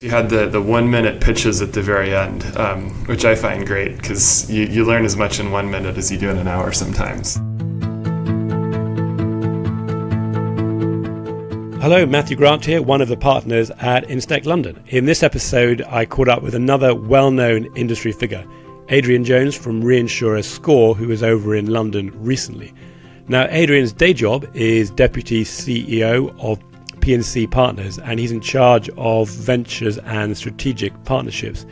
You had the 1 minute pitches at the very end, which I find great because you learn as much in 1 minute as you do in an hour sometimes. Hello, Matthew Grant here, one of the partners at Instech London. In this episode, I caught up with another well-known industry figure, Adrian Jones from reinsurer SCOR, who was over in London recently. Now, Adrian's day job is Deputy CEO of Pnc Partners, and he's in charge of ventures and strategic partnerships.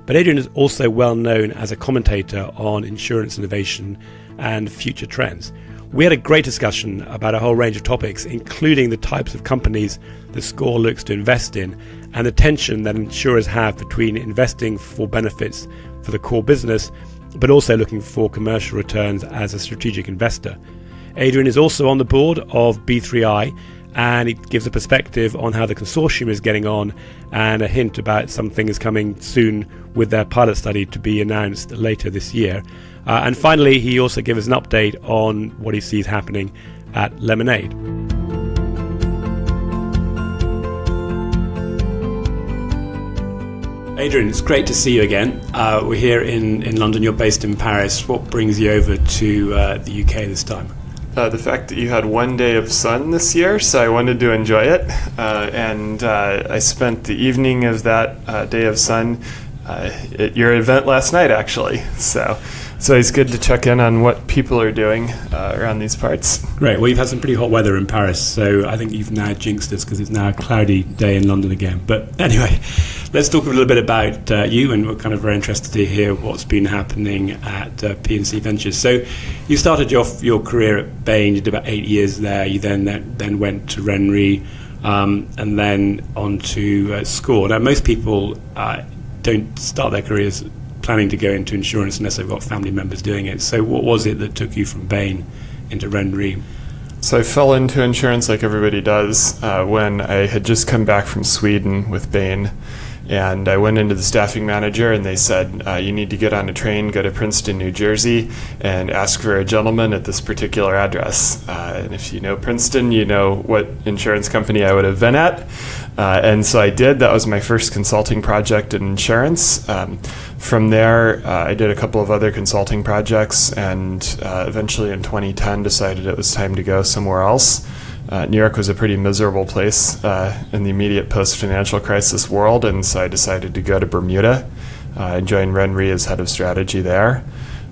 But Adrian is also well known as a commentator on insurance innovation and future trends. We had a great discussion about a whole range of topics, including the types of companies that SCOR looks to invest in and the tension that insurers have between investing for benefits for the core business, but also looking for commercial returns as a strategic investor. Adrian is also on the board of B3i, and it gives a perspective on how the consortium is getting on and a hint about some things coming soon with their pilot study to be announced later this year. And finally, he also gives us an update on what he sees happening at Lemonade. Adrian, it's great to see you again. We're here in London. You're based in Paris. What brings you over to the UK this time? The fact that you had 1 day of sun this year, so I wanted to enjoy it. And I spent the evening of that day of sun at your event last night, actually. So it's good to check in on what people are doing around these parts. Great. Well, you've had some pretty hot weather in Paris, so I think you've now jinxed us because it's now a cloudy day in London again. But anyway, let's talk a little bit about you, and we're kind of very interested to hear what's been happening at Pnc Adventures. So you started your career at Bain, you did about 8 years there. You then went to RenRe, and then on to SCOR. Now, most people don't start their careers planning to go into insurance unless they've got family members doing it. So what was it that took you from Bain into RenRe? So I fell into insurance like everybody does when I had just come back from Sweden with Bain. And I went into the staffing manager and they said, you need to get on a train, go to Princeton, New Jersey, and ask for a gentleman at this particular address. And if you know Princeton, you know what insurance company I would have been at. And so I did. That was my first consulting project in insurance. From there, I did a couple of other consulting projects and eventually in 2010 decided it was time to go somewhere else. New York was a pretty miserable place in the immediate post-financial crisis world, and so I decided to go to Bermuda and join RenRe as head of strategy there.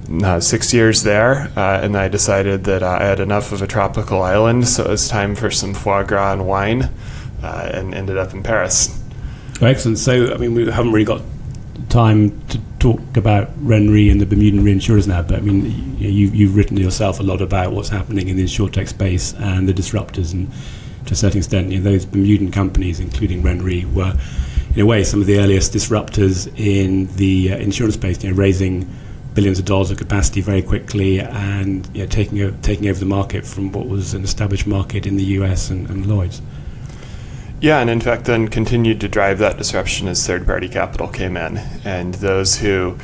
6 years there, and I decided that I had enough of a tropical island, so it was time for some foie gras and wine, and ended up in Paris. Oh, excellent. So, I mean, we haven't really got time to talk about RenRe and the Bermudan reinsurers now, but I mean, you've written yourself a lot about what's happening in the insurtech space and the disruptors, and to a certain extent, those Bermudan companies, including RenRe, were in a way some of the earliest disruptors in the insurance space, raising billions of dollars of capacity very quickly and taking over the market from what was an established market in the US and Lloyd's. Yeah, and in fact then continued to drive that disruption as third-party capital came in. And those who,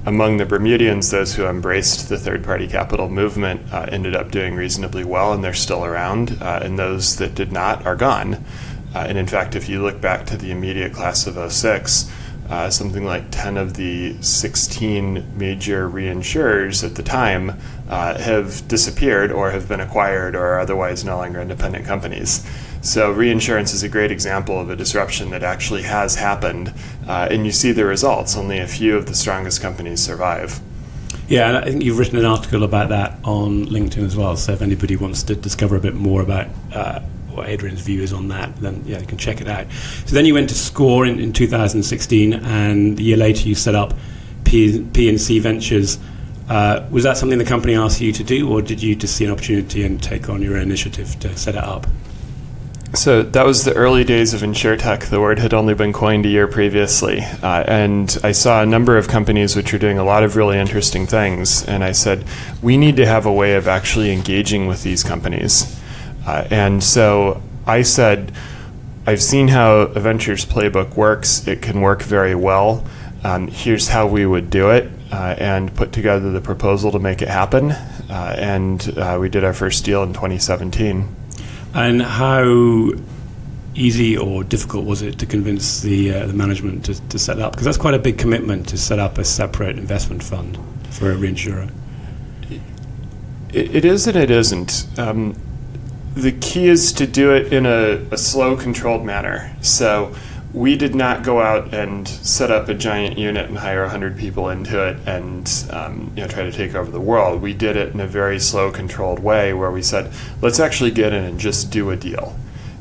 among the Bermudians, those who embraced the third-party capital movement ended up doing reasonably well, and they're still around. And those that did not are gone. And in fact, if you look back to the immediate class of '06, something like 10 of the 16 major reinsurers at the time have disappeared or have been acquired or are otherwise no longer independent companies. So reinsurance is a great example of a disruption that actually has happened, and you see the results. Only a few of the strongest companies survive. Yeah, and I think you've written an article about that on LinkedIn as well, so if anybody wants to discover a bit more about what Adrian's view is on that, then you can check it out. So then you went to SCOR in 2016, and a year later you set up Pnc Adventures. Was that something the company asked you to do, or did you just see an opportunity and take on your own initiative to set it up? So that was the early days of insurtech. The word had only been coined a year previously. And I saw a number of companies which were doing a lot of really interesting things. And I said, we need to have a way of actually engaging with these companies. And so I said, I've seen how a ventures playbook works. It can work very well. Here's how we would do it, and put together the proposal to make it happen. And we did our first deal in 2017. And how easy or difficult was it to convince the management to set up? Because that's quite a big commitment to set up a separate investment fund for a reinsurer. It is and it isn't. The key is to do it in a slow, controlled manner. So we did not go out and set up a giant unit and hire 100 people into it and try to take over the world. We did it in a very slow, controlled way where we said, let's actually get in and just do a deal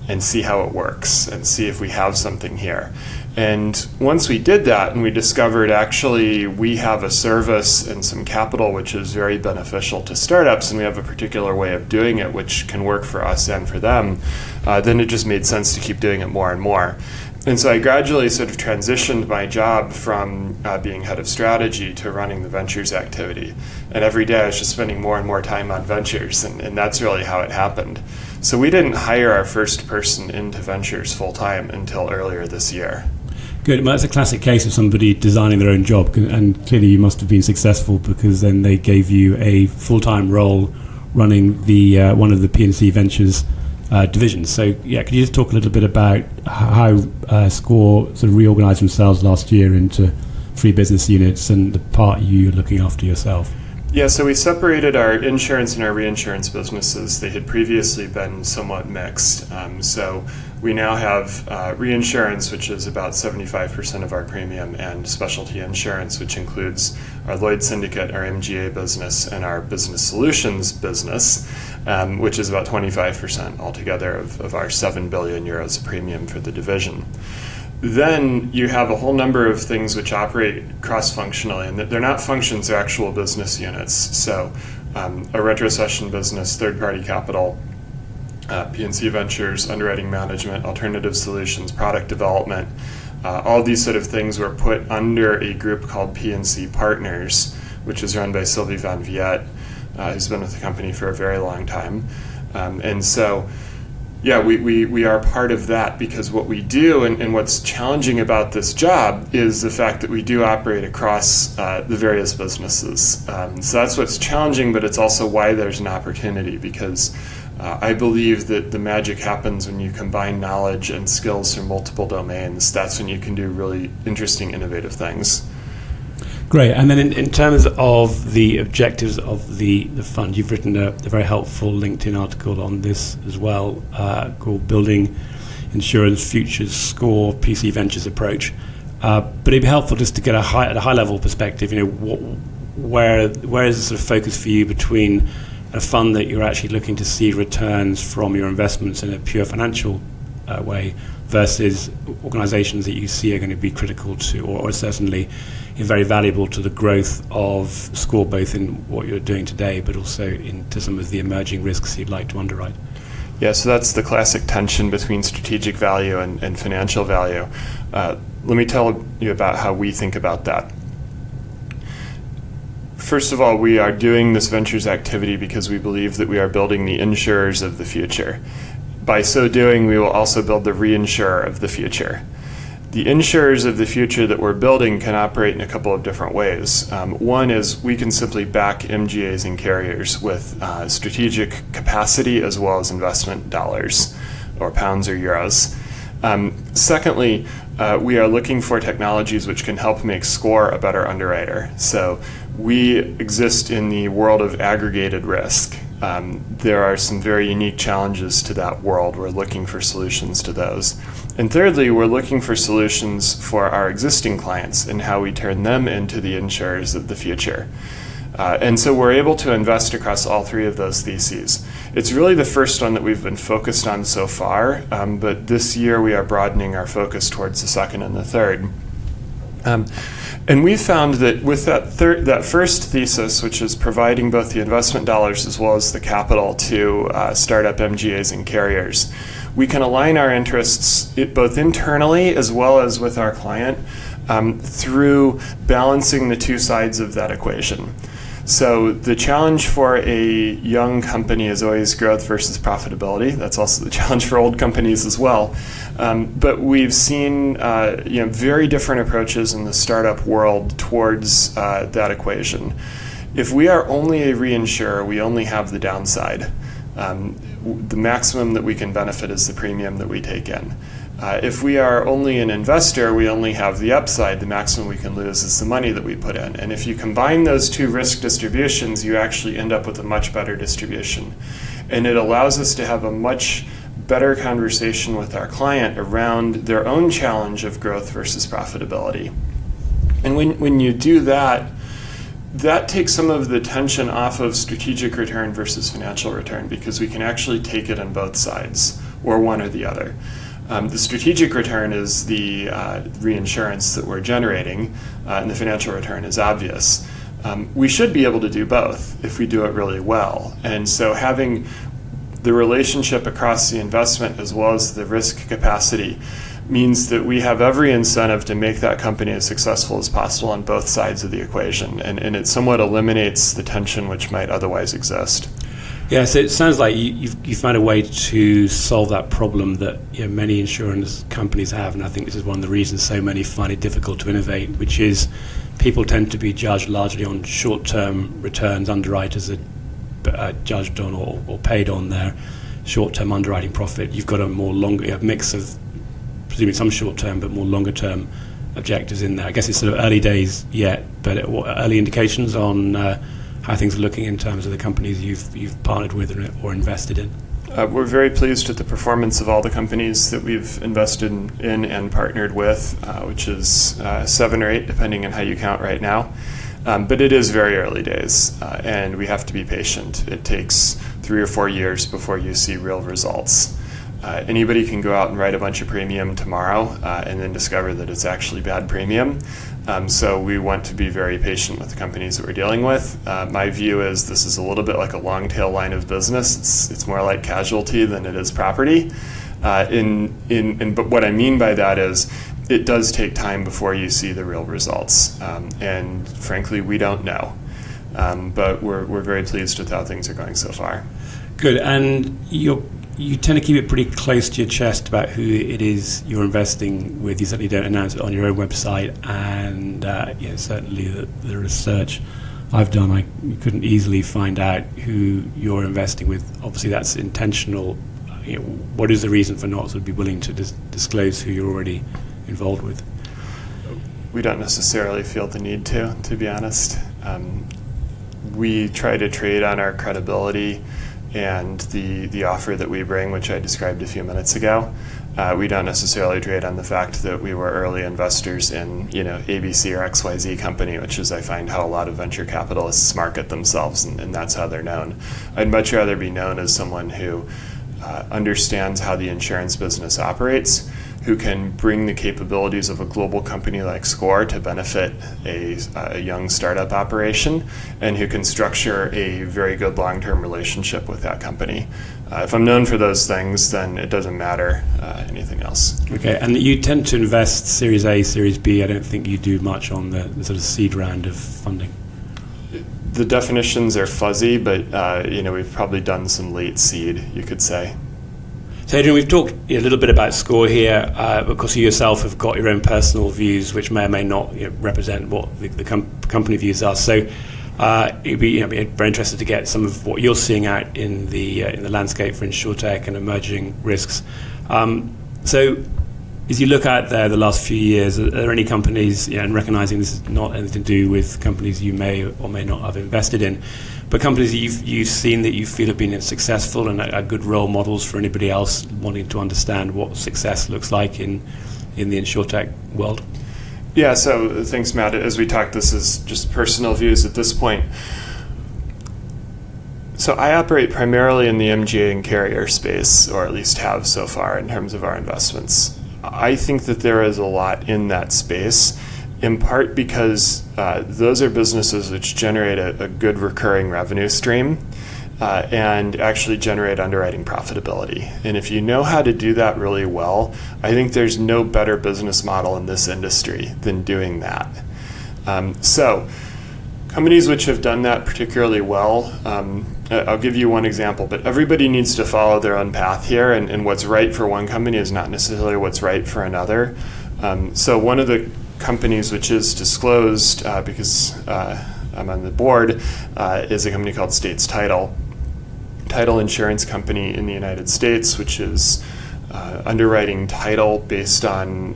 and see how it works and see if we have something here. And once we did that and we discovered actually we have a service and some capital which is very beneficial to startups and we have a particular way of doing it which can work for us and for them, then it just made sense to keep doing it more and more. And so I gradually sort of transitioned my job from being head of strategy to running the ventures activity. And every day I was just spending more and more time on ventures, and that's really how it happened. So we didn't hire our first person into ventures full time until earlier this year. Good. Well, that's a classic case of somebody designing their own job, and clearly you must have been successful because then they gave you a full-time role running the one of the Pnc Adventures divisions. So, yeah, could you just talk a little bit about how SCOR sort of reorganized themselves last year into 3 business units and the part you're looking after yourself? Yeah, so we separated our insurance and our reinsurance businesses. They had previously been somewhat mixed. So we now have reinsurance, which is about 75% of our premium, and specialty insurance, which includes our Lloyd's Syndicate, our MGA business, and our business solutions business, which is about 25% altogether of our 7 billion euros of premium for the division. Then you have a whole number of things which operate cross-functionally, and they're not functions, they're actual business units. So a retrocession business, third-party capital, Pnc Adventures, underwriting management, alternative solutions, product development, all these sort of things were put under a group called Pnc Partners, which is run by Sylvie Van Viet, who's been with the company for a very long time. And so yeah, we are part of that because what we do and what's challenging about this job is the fact that we do operate across the various businesses. So that's what's challenging, but it's also why there's an opportunity because I believe that the magic happens when you combine knowledge and skills from multiple domains. That's when you can do really interesting, innovative things. Great. And then in terms of the objectives of the fund, you've written a very helpful LinkedIn article on this as well, called Building Insurance Futures SCOR PC Ventures Approach. But it'd be helpful just to get at a high level perspective, where is the sort of focus for you between a fund that you're actually looking to see returns from your investments in a pure financial way versus organizations that you see are going to be critical to or certainly very valuable to the growth of SCOR, both in what you're doing today, but also into some of the emerging risks you'd like to underwrite? Yeah, so that's the classic tension between strategic value and financial value. Let me tell you about how we think about that. First of all, we are doing this ventures activity because we believe that we are building the insurers of the future. By so doing, we will also build the reinsurer of the future. The insurers of the future that we're building can operate in a couple of different ways. One is we can simply back MGAs and carriers with strategic capacity as well as investment dollars or pounds or euros. Secondly, we are looking for technologies which can help make SCOR a better underwriter. So we exist in the world of aggregated risk. There are some very unique challenges to that world. We're looking for solutions to those. And thirdly, we're looking for solutions for our existing clients and how we turn them into the insurers of the future. And so we're able to invest across all 3 of those theses. It's really the first one that we've been focused on so far, but this year we are broadening our focus towards the second and the third. And we found that with that first thesis, which is providing both the investment dollars as well as the capital to startup MGAs and carriers, we can align our interests both internally as well as with our client through balancing the 2 sides of that equation. So the challenge for a young company is always growth versus profitability. That's also the challenge for old companies as well. But we've seen very different approaches in the startup world towards that equation. If we are only a reinsurer, we only have the downside. The maximum that we can benefit is the premium that we take in. If we are only an investor, we only have the upside. The maximum we can lose is the money that we put in. And if you combine those two risk distributions, you actually end up with a much better distribution. And it allows us to have a much better conversation with our client around their own challenge of growth versus profitability. And when you do that, that takes some of the tension off of strategic return versus financial return, because we can actually take it on both sides, or one or the other. The strategic return is the reinsurance that we're generating, and the financial return is obvious. We should be able to do both if we do it really well. And so having the relationship across the investment as well as the risk capacity means that we have every incentive to make that company as successful as possible on both sides of the equation. And it somewhat eliminates the tension which might otherwise exist. Yeah, so it sounds like you found a way to solve that problem that many insurance companies have, and I think this is one of the reasons so many find it difficult to innovate, which is people tend to be judged largely on short-term returns. Underwriters are judged on or paid on their short-term underwriting profit. You've got a mix of presumably some short-term but more longer-term objectives in there. I guess it's sort of early days yet, but early indications on how things are looking in terms of the companies you've partnered with or invested in? We're very pleased with the performance of all the companies that we've invested in and partnered with, which is 7 or 8, depending on how you count right now. But it is very early days, and we have to be patient. It takes 3 or 4 years before you see real results. Anybody can go out and write a bunch of premium tomorrow and then discover that it's actually bad premium. So we want to be very patient with the companies that we're dealing with. My view is this is a little bit like a long tail line of business. It's more like casualty than it is property. But what I mean by that is it does take time before you see the real results. And frankly, we don't know. But we're very pleased with how things are going so far. Good. And you tend to keep it pretty close to your chest about who it is you're investing with. You certainly don't announce it on your own website, and certainly the research I've done, you couldn't easily find out who you're investing with. Obviously, that's intentional. What is the reason for not sort of be willing to disclose who you're already involved with? We don't necessarily feel the need to be honest. We try to trade on our credibility and the offer that we bring, which I described a few minutes ago. We don't necessarily trade on the fact that we were early investors in ABC or XYZ company, which is I find how a lot of venture capitalists market themselves, and that's how they're known. I'd much rather be known as someone who understands how the insurance business operates, who can bring the capabilities of a global company like SCOR to benefit a young startup operation, and who can structure a very good long-term relationship with that company. If I'm known for those things, then it doesn't matter anything else. Okay, and you tend to invest Series A, Series B. I don't think you do much on the sort of seed round of funding. The definitions are fuzzy, but we've probably done some late seed, you could say. So Adrian, we've talked a little bit about SCOR here. Of course, you yourself have got your own personal views, which may or may not represent what the company views are. So it'd be very interested to get some of what you're seeing out in the landscape for insurtech and emerging risks. So as you look out there the last few years, are there any companies, and recognizing this is not anything to do with companies you may or may not have invested in, but companies you've seen that you feel have been successful and are good role models for anybody else wanting to understand what success looks like in the insurtech world? Yeah, so thanks, Matt. As we talked, this is just personal views at this point. So I operate primarily in the MGA and carrier space, or at least have so far in terms of our investments. I think that there is a lot in that space, in part because those are businesses which generate a good recurring revenue stream and actually generate underwriting profitability. And if you know how to do that really well, I think there's no better business model in this industry than doing that. So companies which have done that particularly well, I'll give you one example, but everybody needs to follow their own path here, and what's right for one company is not necessarily what's right for another. So one of the companies which is disclosed, because I'm on the board, is a company called States Title. title insurance company in the United States, which is underwriting title based on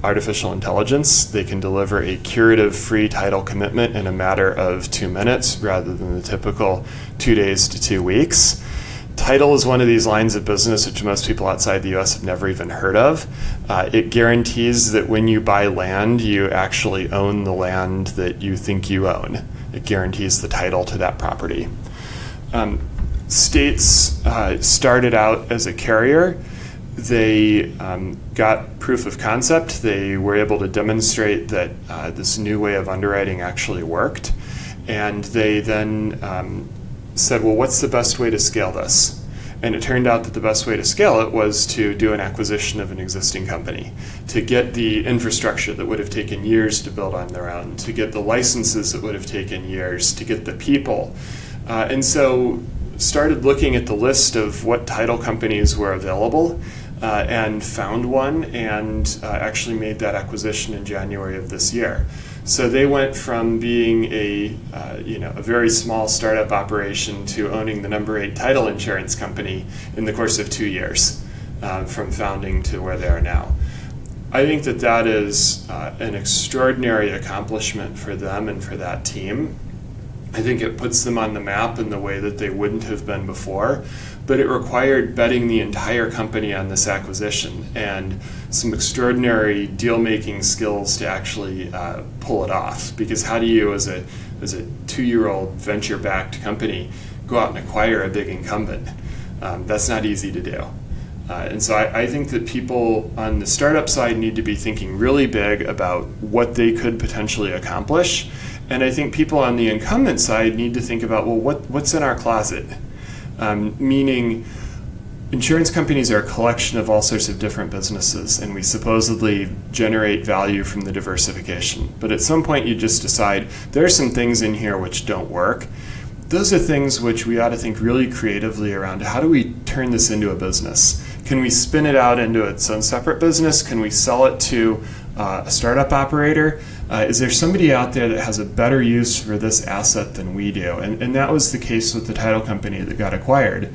artificial intelligence. They can deliver a curative free title commitment in a matter of 2 minutes rather than the typical 2 days to 2 weeks. Title is one of these lines of business which most people outside the US have never even heard of. It guarantees that when you buy land, you actually own the land that you think you own. It guarantees the title to that property. States started out as a carrier. They got proof of concept. They were able to demonstrate that this new way of underwriting actually worked. And they then said, well, what's the best way to scale this? And it turned out that the best way to scale it was to do an acquisition of an existing company, to get the infrastructure that would have taken years to build on their own, to get the licenses that would have taken years, to get the people. And so started looking at the list of what title companies were available and found one and actually made that acquisition in January of this year. So they went from being a very small startup operation to owning the number 8 title insurance company in the course of 2 years, from founding to where they are now. I think that that is an extraordinary accomplishment for them and for that team. I think it puts them on the map in the way that they wouldn't have been before, but it required betting the entire company on this acquisition and some extraordinary deal-making skills to actually pull it off. Because how do you, as a 2-year-old venture-backed company, go out and acquire a big incumbent? That's not easy to do. And so I think that people on the startup side need to be thinking really big about what they could potentially accomplish. And I think people on the incumbent side need to think about, well, what's in our closet? Meaning, insurance companies are a collection of all sorts of different businesses, and we supposedly generate value from the diversification. But at some point, you just decide there are some things in here which don't work. Those are things which we ought to think really creatively around. How do we turn this into a business? Can we spin it out into its own separate business? Can we sell it to a startup operator? Is there somebody out there that has a better use for this asset than we do? And that was the case with the title company that got acquired.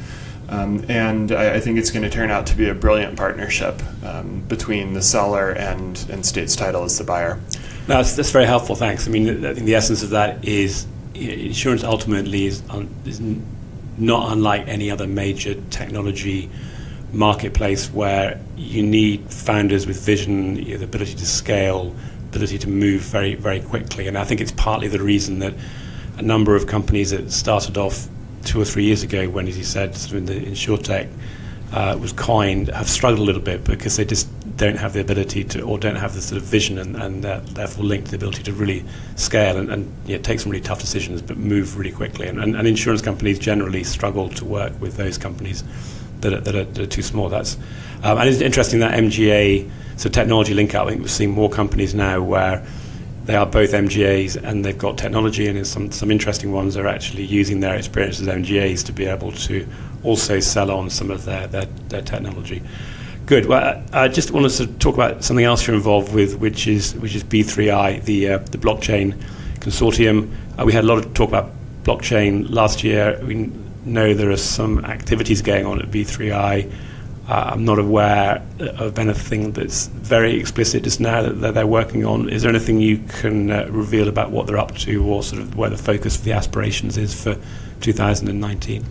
And I think it's going to turn out to be a brilliant partnership between the seller and States Title as the buyer. No, that's very helpful, thanks. I mean, I think the essence of that is insurance ultimately is not unlike any other major technology marketplace where you need founders with vision, the ability to scale, ability to move very, very quickly. And I think it's partly the reason that a number of companies that started off 2 or 3 years ago, when, as you said, sort of in the insurtech was coined, have struggled a little bit because they just don't have the ability to, or don't have the sort of vision and therefore linked to the ability to really scale and take some really tough decisions but move really quickly. And insurance companies generally struggle to work with those companies that are too small. That's and it's interesting that MGA, so technology link up. I think we're seeing more companies now where they are both MGAs and they've got technology, and some interesting ones are actually using their experience as MGAs to be able to also sell on some of their technology. Good. Well, I just wanted to talk about something else you're involved with, which is B3i, the Blockchain Consortium. We had a lot of talk about blockchain last year. We know there are some activities going on at B3i. I'm not aware of anything that's very explicit just now that they're working on. Is there anything you can reveal about what they're up to, or sort of where the focus of the aspirations is for 2019?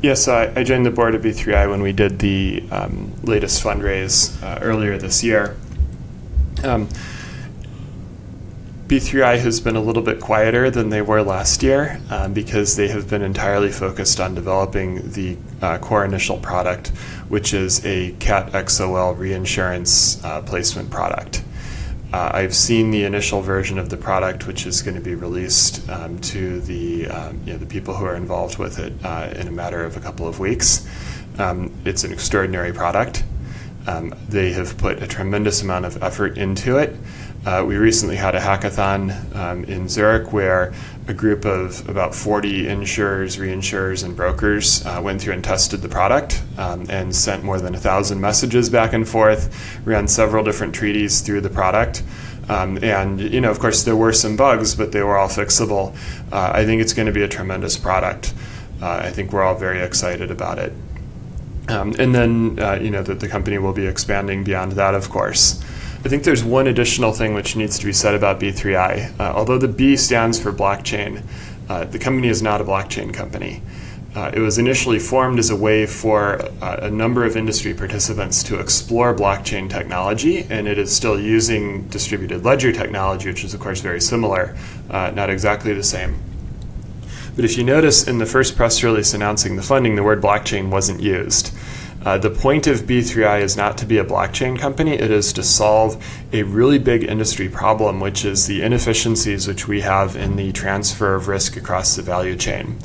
Yes, I joined the board of B3i when we did the latest fundraise earlier this year. B3i has been a little bit quieter than they were last year because they have been entirely focused on developing the core initial product, which is a CAT XOL reinsurance placement product. I've seen the initial version of the product, which is going to be released to the people who are involved with it in a matter of a couple of weeks. It's an extraordinary product. They have put a tremendous amount of effort into it. We recently had a hackathon in Zurich where a group of about 40 insurers, reinsurers, and brokers went through and tested the product and sent more than 1,000 messages back and forth, ran several different treaties through the product. And, of course, there were some bugs, but they were all fixable. I think it's going to be a tremendous product. I think we're all very excited about it. And then, that the company will be expanding beyond that, of course. I think there's one additional thing which needs to be said about B3i. Although the B stands for blockchain, the company is not a blockchain company. It was initially formed as a way for a number of industry participants to explore blockchain technology, and it is still using distributed ledger technology, which is, of course, very similar, not exactly the same. But if you notice in the first press release announcing the funding, the word blockchain wasn't used. The point of B3i is not to be a blockchain company. It is to solve a really big industry problem, which is the inefficiencies which we have in the transfer of risk across the value chain.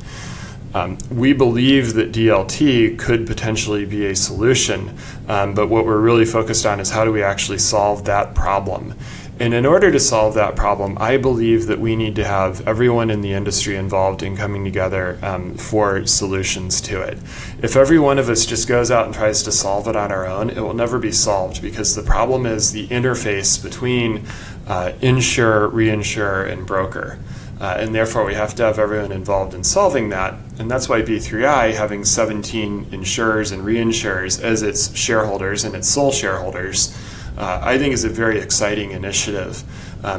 We believe that DLT could potentially be a solution, but what we're really focused on is how do we actually solve that problem. And in order to solve that problem, I believe that we need to have everyone in the industry involved in coming together for solutions to it. If every one of us just goes out and tries to solve it on our own, it will never be solved, because the problem is the interface between insurer, reinsurer, and broker. And therefore, we have to have everyone involved in solving that. And that's why B3i, having 17 insurers and reinsurers as its shareholders and its sole shareholders, I think is a very exciting initiative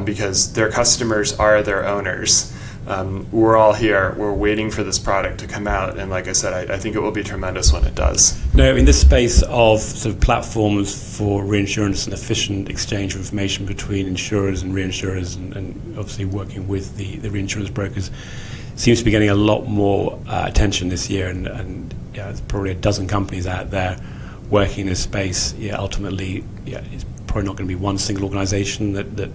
because their customers are their owners. We're all here. We're waiting for this product to come out. And like I said, I think it will be tremendous when it does. No, in this space of sort of platforms for reinsurance and efficient exchange of information between insurers and reinsurers, and obviously working with the reinsurance brokers, seems to be getting a lot more attention this year. And there's probably a dozen companies out there working in this space. Ultimately, it's probably not going to be one single organization that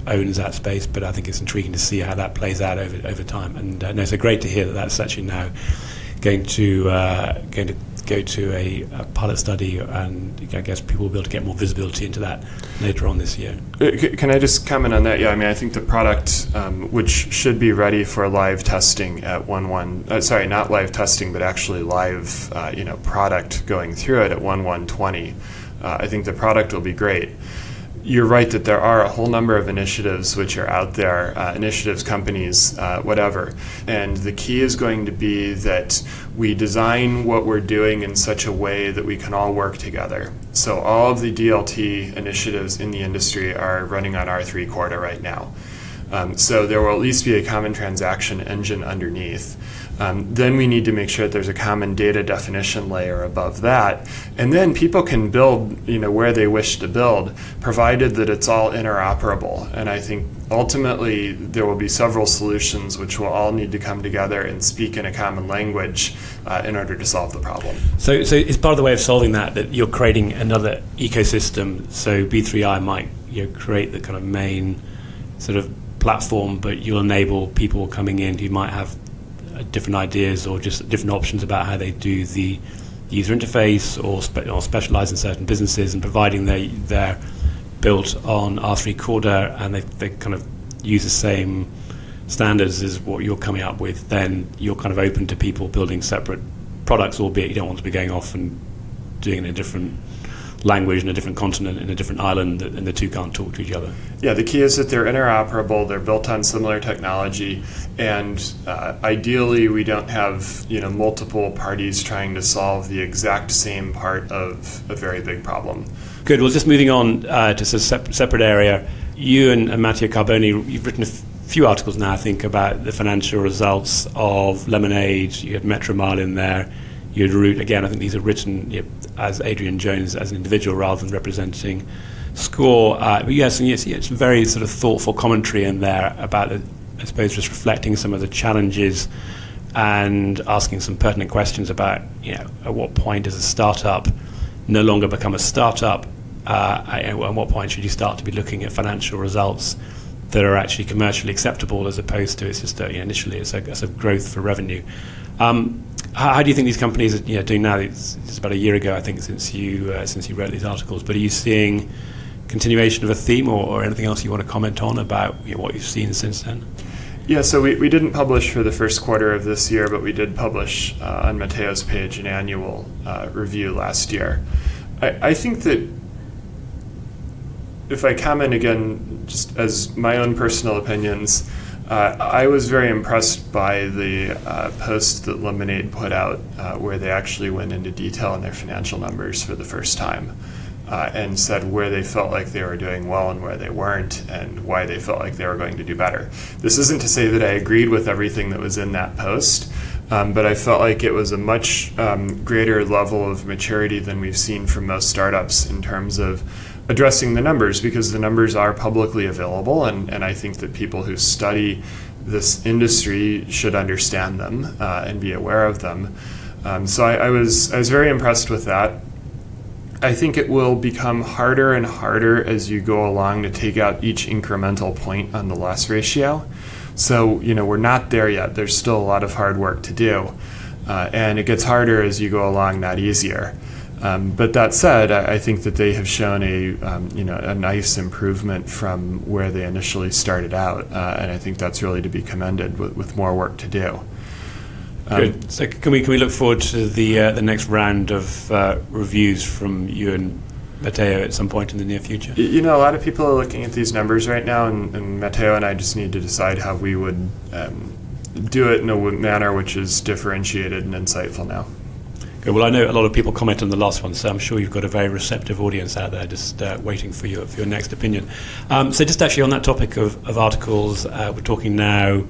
owns that space, but I think it's intriguing to see how that plays out over time. And so great to hear that that's actually now going to go to a pilot study, and I guess people will be able to get more visibility into that later on this year. Can I just comment on that? Yeah, I mean, I think the product, which should be ready for live testing at not live testing, but actually live, product going through it at 1/1/20. I think the product will be great. You're right that there are a whole number of initiatives which are out there, initiatives, companies, whatever. And the key is going to be that we design what we're doing in such a way that we can all work together. So all of the DLT initiatives in the industry are running on R3 Corda right now. So there will at least be a common transaction engine underneath. Then we need to make sure that there's a common data definition layer above that. And then people can build, where they wish to build, provided that it's all interoperable. And I think ultimately there will be several solutions which will all need to come together and speak in a common language in order to solve the problem. So it's part of the way of solving that you're creating another ecosystem. So B3i might create the kind of main sort of platform, but you'll enable people coming in who might have different ideas or just different options about how they do the user interface or specialize in certain businesses, and providing they're built on R3 Corda and they kind of use the same standards as what you're coming up with, then you're kind of open to people building separate products, albeit you don't want to be going off and doing it in a different language in a different continent, in a different island, and the two can't talk to each other. Yeah, the key is that they're interoperable, they're built on similar technology, and ideally we don't have multiple parties trying to solve the exact same part of a very big problem. Good. Well, just moving on to a separate area, you and Matteo Carboni, you've written a few articles now, I think, about the financial results of Lemonade. You had Metromile in there. You had Root. Again, I think these are written as Adrian Jones as an individual rather than representing SCOR. But yes, some very sort of thoughtful commentary in there about, I suppose, just reflecting some of the challenges and asking some pertinent questions about, at what point does a startup no longer become a startup? At what point should you start to be looking at financial results that are actually commercially acceptable, as opposed to it's just initially it's a growth for revenue. How do you think these companies are doing now? It's about a year ago, I think, since you wrote these articles. But are you seeing continuation of a theme, or anything else you want to comment on about what you've seen since then? Yeah, so we didn't publish for the first quarter of this year, but we did publish on Matteo's page an annual review last year. I think that if I comment again, just as my own personal opinions, I was very impressed by the post that Lemonade put out where they actually went into detail on their financial numbers for the first time and said where they felt like they were doing well and where they weren't and why they felt like they were going to do better. This isn't to say that I agreed with everything that was in that post, but I felt like it was a much greater level of maturity than we've seen from most startups in terms of addressing the numbers, because the numbers are publicly available, and I think that people who study this industry should understand them and be aware of them. So I was very impressed with that. I think it will become harder and harder as you go along to take out each incremental point on the loss ratio. So, we're not there yet. There's still a lot of hard work to do. And it gets harder as you go along, not easier. But that said, I think that they have shown a nice improvement from where they initially started out. And I think that's really to be commended with more work to do. Good. So can we look forward to the next round of reviews from you and Matteo at some point in the near future? A lot of people are looking at these numbers right now, and Matteo and I just need to decide how we would do it in a manner which is differentiated and insightful now. Good. Well, I know a lot of people comment on the last one, so I'm sure you've got a very receptive audience out there just waiting for your next opinion. So just actually on that topic of articles, we're talking now.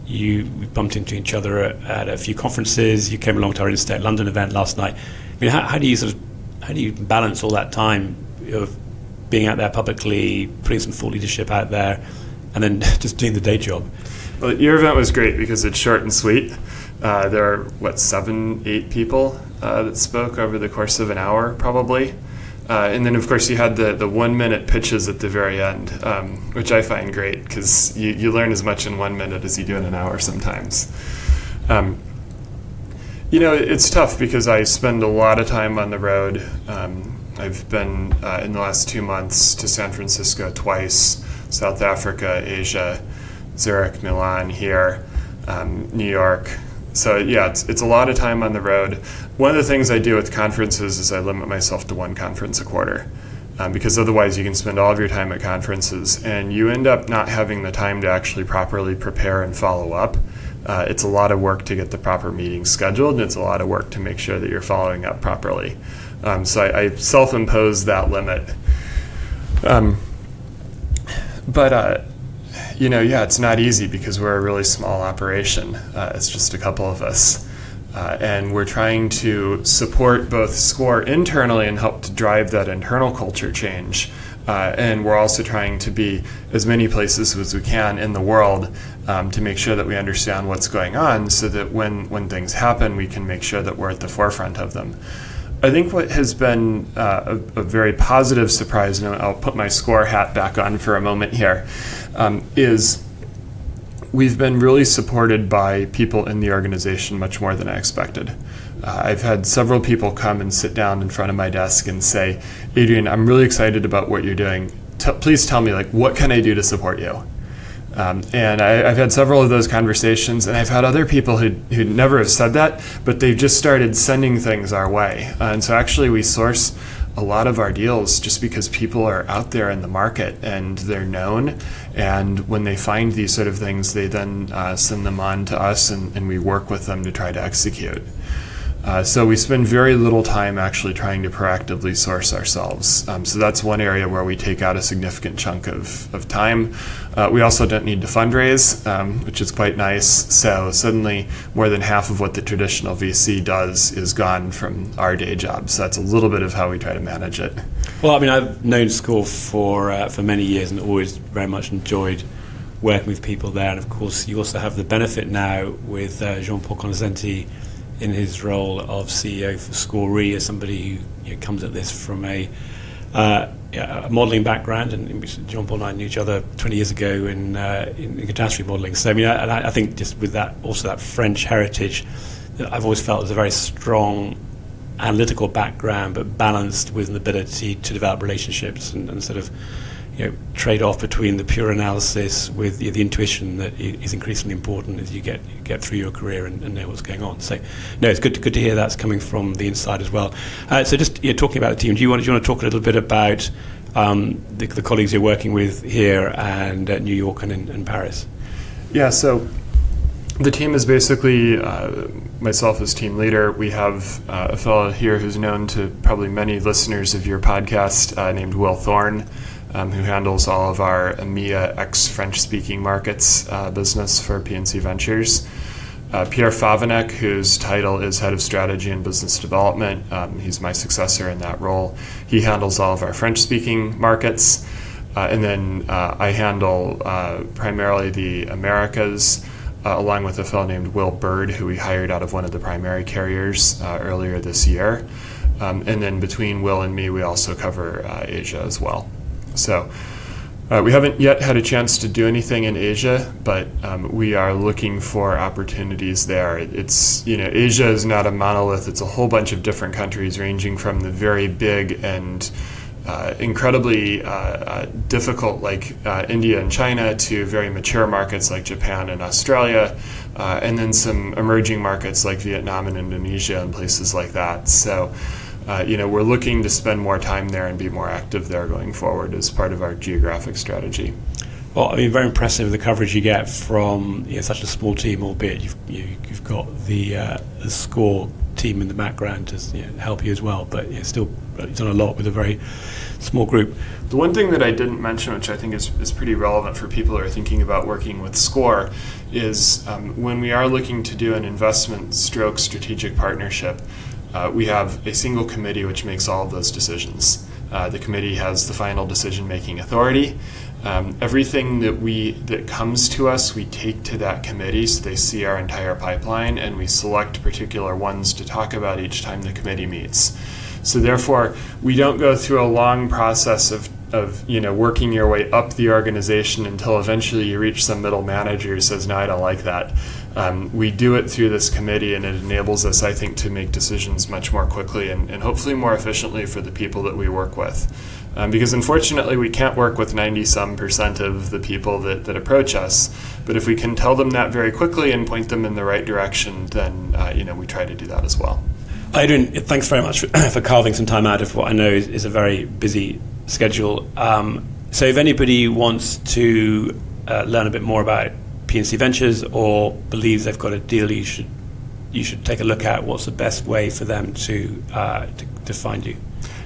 We bumped into each other at a few conferences. You came along to our Instech London event last night. I mean, how do you balance all that time of being out there publicly, putting some thought leadership out there, and then just doing the day job? Well, your event was great because it's short and sweet. There are 7-8 people that spoke over the course of an hour, probably. And then, of course, you had the 1-minute pitches at the very end, which I find great because you learn as much in 1 minute as you do in an hour sometimes. It's tough because I spend a lot of time on the road. I've been, in the last 2 months, to San Francisco twice, South Africa, Asia, Zurich, Milan, here, New York. So yeah, it's a lot of time on the road. One of the things I do with conferences is I limit myself to one conference a quarter, because otherwise you can spend all of your time at conferences and you end up not having the time to actually properly prepare and follow up. It's a lot of work to get the proper meetings scheduled, and it's a lot of work to make sure that you're following up properly. So I self-impose that limit. It's not easy because we're a really small operation. It's just a couple of us. And we're trying to support both SCOR internally and help to drive that internal culture change. And we're also trying to be as many places as we can in the world to make sure that we understand what's going on so that when things happen, we can make sure that we're at the forefront of them. I think what has been a very positive surprise, and I'll put my SCOR hat back on for a moment here, is we've been really supported by people in the organization much more than I expected. I've had several people come and sit down in front of my desk and say, Adrian, I'm really excited about what you're doing. Please tell me, what can I do to support you? And I've had several of those conversations, and I've had other people who never have said that, but they've just started sending things our way. And so actually we source a lot of our deals just because people are out there in the market and they're known, and when they find these sort of things, they then send them on to us, and we work with them to try to execute. So we spend very little time actually trying to proactively source ourselves. So that's one area where we take out a significant chunk of time. We also don't need to fundraise, which is quite nice. So suddenly more than half of what the traditional VC does is gone from our day job. So that's a little bit of how we try to manage it. Well, I mean, I've known SCOR for many years and always very much enjoyed working with people there. And of course, you also have the benefit now with Jean-Paul Consenti in his role of CEO for SCOR Re, as somebody who comes at this from a modelling background, and Jean-Paul and I knew each other 20 years ago in catastrophe modelling. So I mean, I think just with that, also that French heritage, that I've always felt was a very strong analytical background, but balanced with an ability to develop relationships and sort of trade off between the pure analysis with the intuition that is increasingly important as you get through your career and know what's going on. So, no, it's good to hear that's coming from the inside as well. So, just talking about the team, do you want to talk a little bit about the colleagues you're working with here and New York and in Paris? Yeah, so the team is basically myself as team leader. We have a fellow here who's known to probably many listeners of your podcast named Will Thorne, who handles all of our EMEA ex-French-speaking markets business for Pnc Ventures. Pierre Favanek, whose title is Head of Strategy and Business Development. He's my successor in that role. He handles all of our French-speaking markets. And then I handle primarily the Americas, along with a fellow named Will Bird, who we hired out of one of the primary carriers earlier this year. And then between Will and me, we also cover Asia as well. So we haven't yet had a chance to do anything in Asia, but we are looking for opportunities there. It's, Asia is not a monolith. It's a whole bunch of different countries, ranging from the very big and incredibly difficult like India and China to very mature markets like Japan and Australia, and then some emerging markets like Vietnam and Indonesia and places like that. So we're looking to spend more time there and be more active there going forward as part of our geographic strategy. Well, very impressive the coverage you get from such a small team, albeit you've got the SCOR team in the background to help you as well. But still, you've done a lot with a very small group. The one thing that I didn't mention, which I think is pretty relevant for people who are thinking about working with SCOR, is when we are looking to do an investment stroke strategic partnership, we have a single committee which makes all of those decisions. The committee has the final decision-making authority. Everything that comes to us, we take to that committee, so they see our entire pipeline, and we select particular ones to talk about each time the committee meets. So therefore, we don't go through a long process of working your way up the organization until eventually you reach some middle manager who says, no, I don't like that. We do it through this committee, and it enables us, I think, to make decisions much more quickly and hopefully more efficiently for the people that we work with. Because unfortunately, we can't work with 90% of the people that approach us. But if we can tell them that very quickly and point them in the right direction, then we try to do that as well. Adrian, thanks very much for carving some time out of what I know is a very busy schedule. So if anybody wants to learn a bit more about Pnc Ventures or believes they've got a deal you should take a look at, what's the best way for them to find you?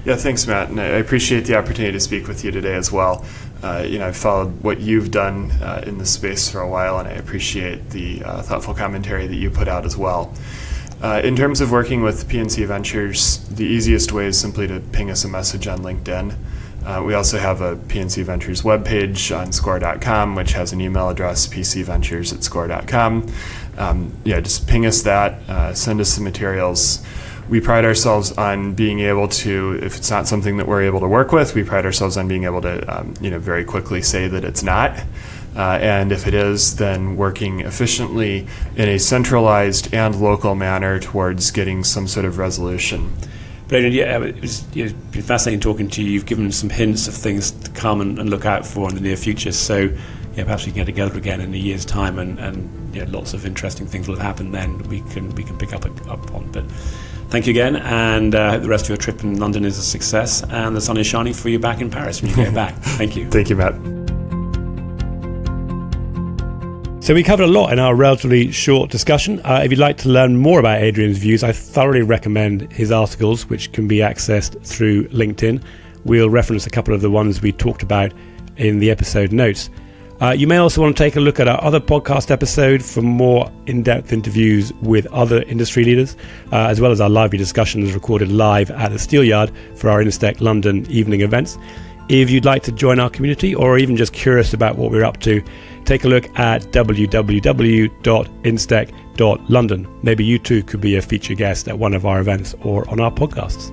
Yeah, thanks, Matt, and I appreciate the opportunity to speak with you today as well. I've followed what you've done in this space for a while, and I appreciate the thoughtful commentary that you put out as well. In terms of working with Pnc Ventures, the easiest way is simply to ping us a message on LinkedIn. We also have a Pnc Ventures webpage on SCOR.com, which has an email address, pcventures@SCOR.com. Just ping us that, send us some materials. We pride ourselves on being able to, if it's not something that we're able to work with, we pride ourselves on being able to very quickly say that it's not. And if it is, then working efficiently in a centralized and local manner towards getting some sort of resolution. But it's been fascinating talking to you. You've given some hints of things to come and look out for in the near future. So perhaps we can get together again in a year's time, and lots of interesting things will have happened then. We can pick up on. But thank you again, and I hope the rest of your trip in London is a success, and the sun is shining for you back in Paris when you get back. Thank you. Thank you, Matt. So we covered a lot in our relatively short discussion. If you'd like to learn more about Adrian's views, I thoroughly recommend his articles, which can be accessed through LinkedIn. We'll reference a couple of the ones we talked about in the episode notes. You may also want to take a look at our other podcast episode for more in-depth interviews with other industry leaders, as well as our lively discussions recorded live at the Steelyard for our Instech London evening events. If you'd like to join our community, or even just curious about what we're up to, take a look at www.instech.london. Maybe you too could be a featured guest at one of our events or on our podcasts.